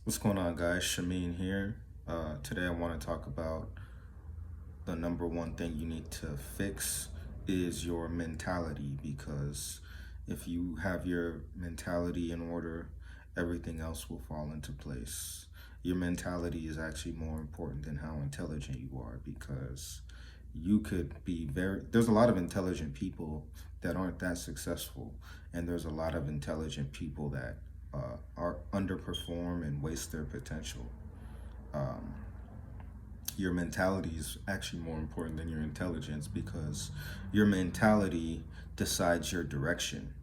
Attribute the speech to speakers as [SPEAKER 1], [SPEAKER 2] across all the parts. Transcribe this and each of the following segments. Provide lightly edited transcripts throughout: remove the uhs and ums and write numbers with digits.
[SPEAKER 1] What's going on, guys? Shameen here. Today, I want to talk about the number one thing you need to fix is your mentality, because if you have your mentality in order, everything else will fall into place. Your mentality is actually more important than how intelligent you are, because you could be there's a lot of intelligent people that aren't that successful, and there's a lot of intelligent people that are underperform and waste their potential. um, your mentality is actually more important than your intelligence, because your mentality decides your direction.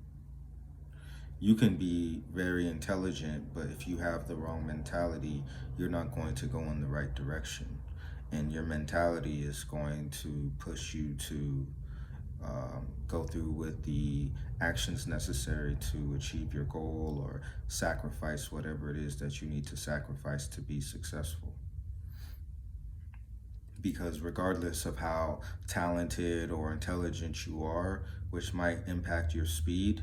[SPEAKER 1] You can be very intelligent, but if you have the wrong mentality, you're not going to go in the right direction. And your mentality is going to push you to go through with the actions necessary to achieve your goal, or sacrifice whatever it is that you need to sacrifice to be successful. Because regardless of how talented or intelligent you are, which might impact your speed,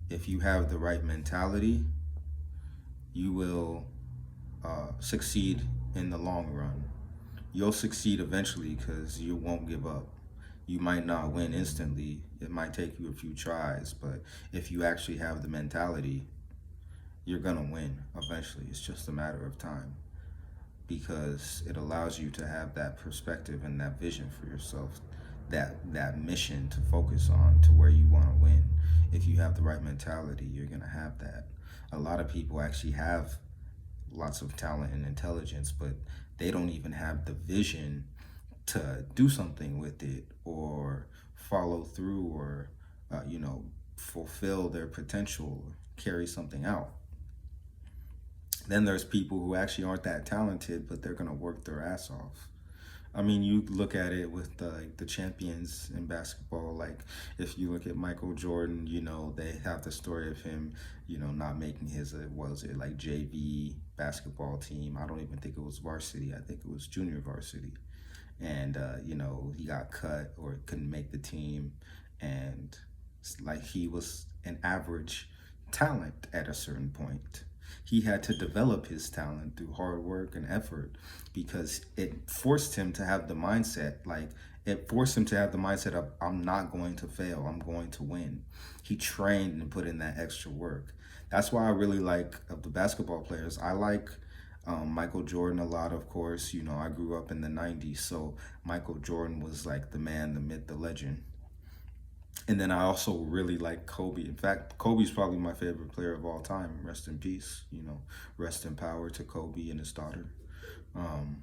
[SPEAKER 1] if you have the right mentality, you will succeed in the long run. You'll succeed eventually because you won't give up. You might not win instantly, it might take you a few tries, but if you actually have the mentality, you're gonna win eventually. It's just a matter of time, because it allows you to have that perspective and that vision for yourself, that mission to focus on to where you want to win. If you have the right mentality, you're going to have that. A lot of people actually have lots of talent and intelligence, but they don't even have the vision to do something with it, or follow through, or fulfill their potential, carry something out. Then there's people who actually aren't that talented, but they're gonna work their ass off. I mean, you look at it with the champions in basketball. Like, if you look at Michael Jordan, they have the story of him, not making his was it like JV basketball team. I don't even think it was varsity. I think it was junior varsity, and he got cut or couldn't make the team, and like he was an average talent at a certain point. He had to develop his talent through hard work and effort, because it forced him to have the mindset, of, I'm not going to fail, I'm going to win. He trained and put in that extra work. That's why I really like, of the basketball players, I like Michael Jordan a lot, of course. I grew up in the 90s, so Michael Jordan was like the man, the myth, the legend. And then I also really like Kobe. In fact, Kobe's probably my favorite player of all time. Rest in peace. Rest in power to Kobe and his daughter. Um,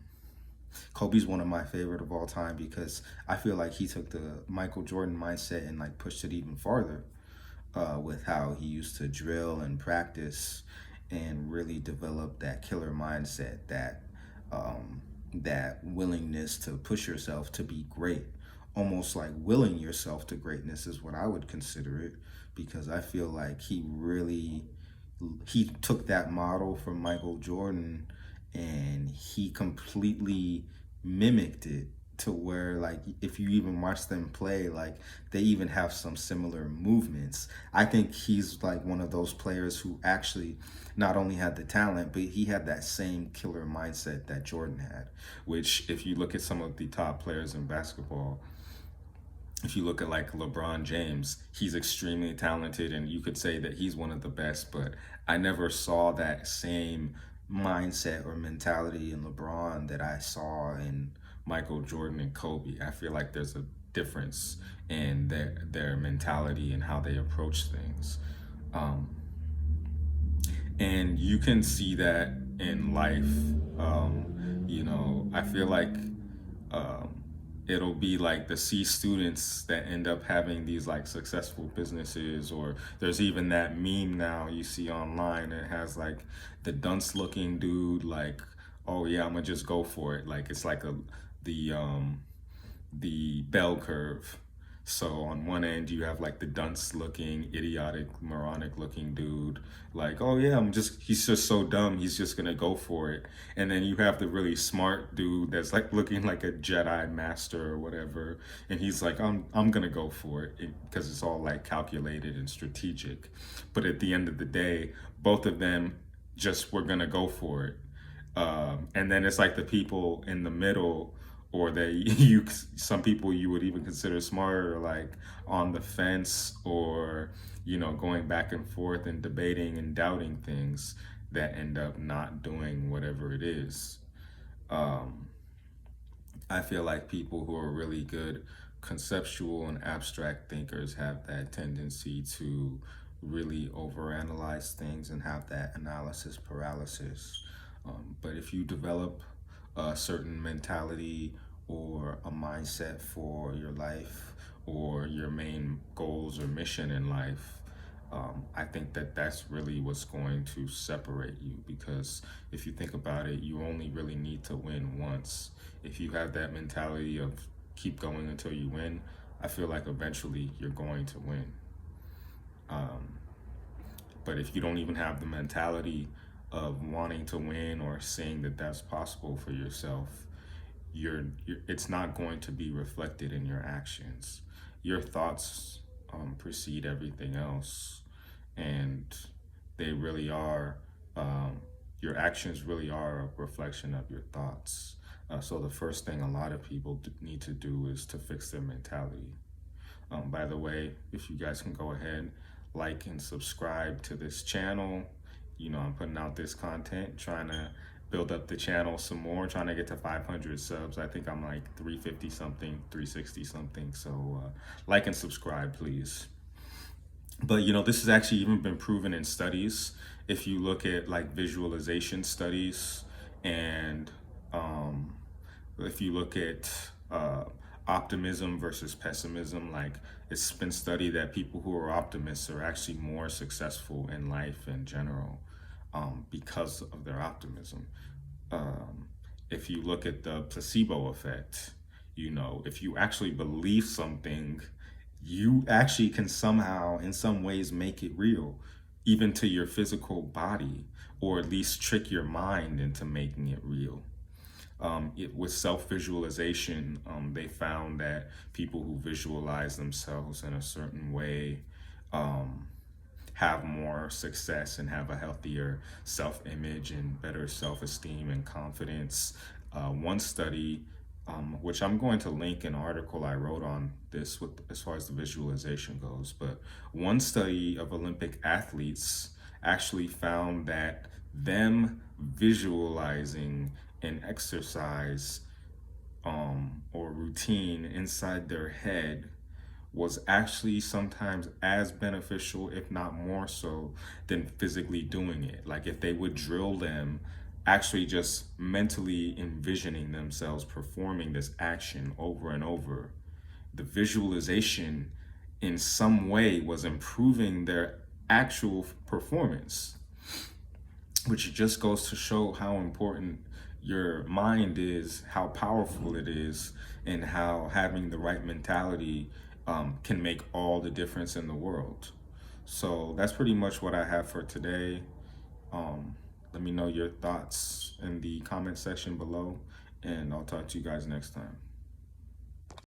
[SPEAKER 1] Kobe's one of my favorite of all time, because I feel like he took the Michael Jordan mindset and like pushed it even farther, with how he used to drill and practice and really develop that killer mindset, that willingness to push yourself to be great. Almost like willing yourself to greatness is what I would consider it, because I feel like he took that model from Michael Jordan, and he completely mimicked it, to where, like, if you even watch them play, like, they even have some similar movements. I think he's like one of those players who actually not only had the talent, but he had that same killer mindset that Jordan had. Which, if you look at some of the top players in basketball, if you look at like LeBron James, he's extremely talented, and you could say that he's one of the best, but I never saw that same mindset or mentality in LeBron that I saw in Michael Jordan and Kobe. I feel like there's a difference in their mentality and how they approach things. Um, and you can see that in life. I feel like um, it'll be like the C students that end up having these like successful businesses, or there's even that meme now you see online. It has like the dunce looking dude, like, oh yeah, I'm gonna just go for it. Like, it's like the um the bell curve. So on one end you have like the dunce looking, idiotic, moronic looking dude, like, oh yeah, he's just so dumb, he's just gonna go for it. And then you have the really smart dude that's like looking like a Jedi master or whatever, and he's like, I'm gonna go for it, because it's all like calculated and strategic. But at the end of the day, both of them just we're gonna go for it. And then it's like the people in the middle, or that you some people you would even consider smarter, like on the fence, or going back and forth and debating and doubting things, that end up not doing whatever it is. Um, I feel like people who are really good conceptual and abstract thinkers have that tendency to really overanalyze things and have that analysis paralysis. But if you develop a certain mentality or a mindset for your life or your main goals or mission in life, I think that that's really what's going to separate you, because if you think about it, you only really need to win once. If you have that mentality of keep going until you win, I feel like eventually you're going to win. Um, but if you don't even have the mentality of wanting to win or seeing that that's possible for yourself, it's not going to be reflected in your actions. Your thoughts precede everything else, and they really are. Um, your actions really are a reflection of your thoughts. So the first thing a lot of people need to do is to fix their mentality. By the way, if you guys can go ahead, like and subscribe to this channel. I'm putting out this content, trying to build up the channel some more, trying to get to 500 subs. I think I'm like 350 something, 360 something. So like and subscribe, please. But this has actually even been proven in studies. If you look at like visualization studies, and um, if you look at optimism versus pessimism, like it's been studied that people who are optimists are actually more successful in life in general, because of their optimism. Um, if you look at the placebo effect, if you actually believe something, you actually can somehow, in some ways, make it real, even to your physical body, or at least trick your mind into making it real. With self-visualization, they found that people who visualize themselves in a certain way um, have more success and have a healthier self-image and better self-esteem and confidence. One study, which I'm going to link an article I wrote on this with as far as the visualization goes, but one study of Olympic athletes actually found that them visualizing an exercise or routine inside their head was actually sometimes as beneficial, if not more so, than physically doing it. Like if they would drill them, actually just mentally envisioning themselves performing this action over and over, the visualization in some way was improving their actual performance, which just goes to show how important your mind is, how powerful it is, and how having the right mentality can make all the difference in the world. So that's pretty much what I have for today. Um, Let me know your thoughts in the comment section below, and I'll talk to you guys next time.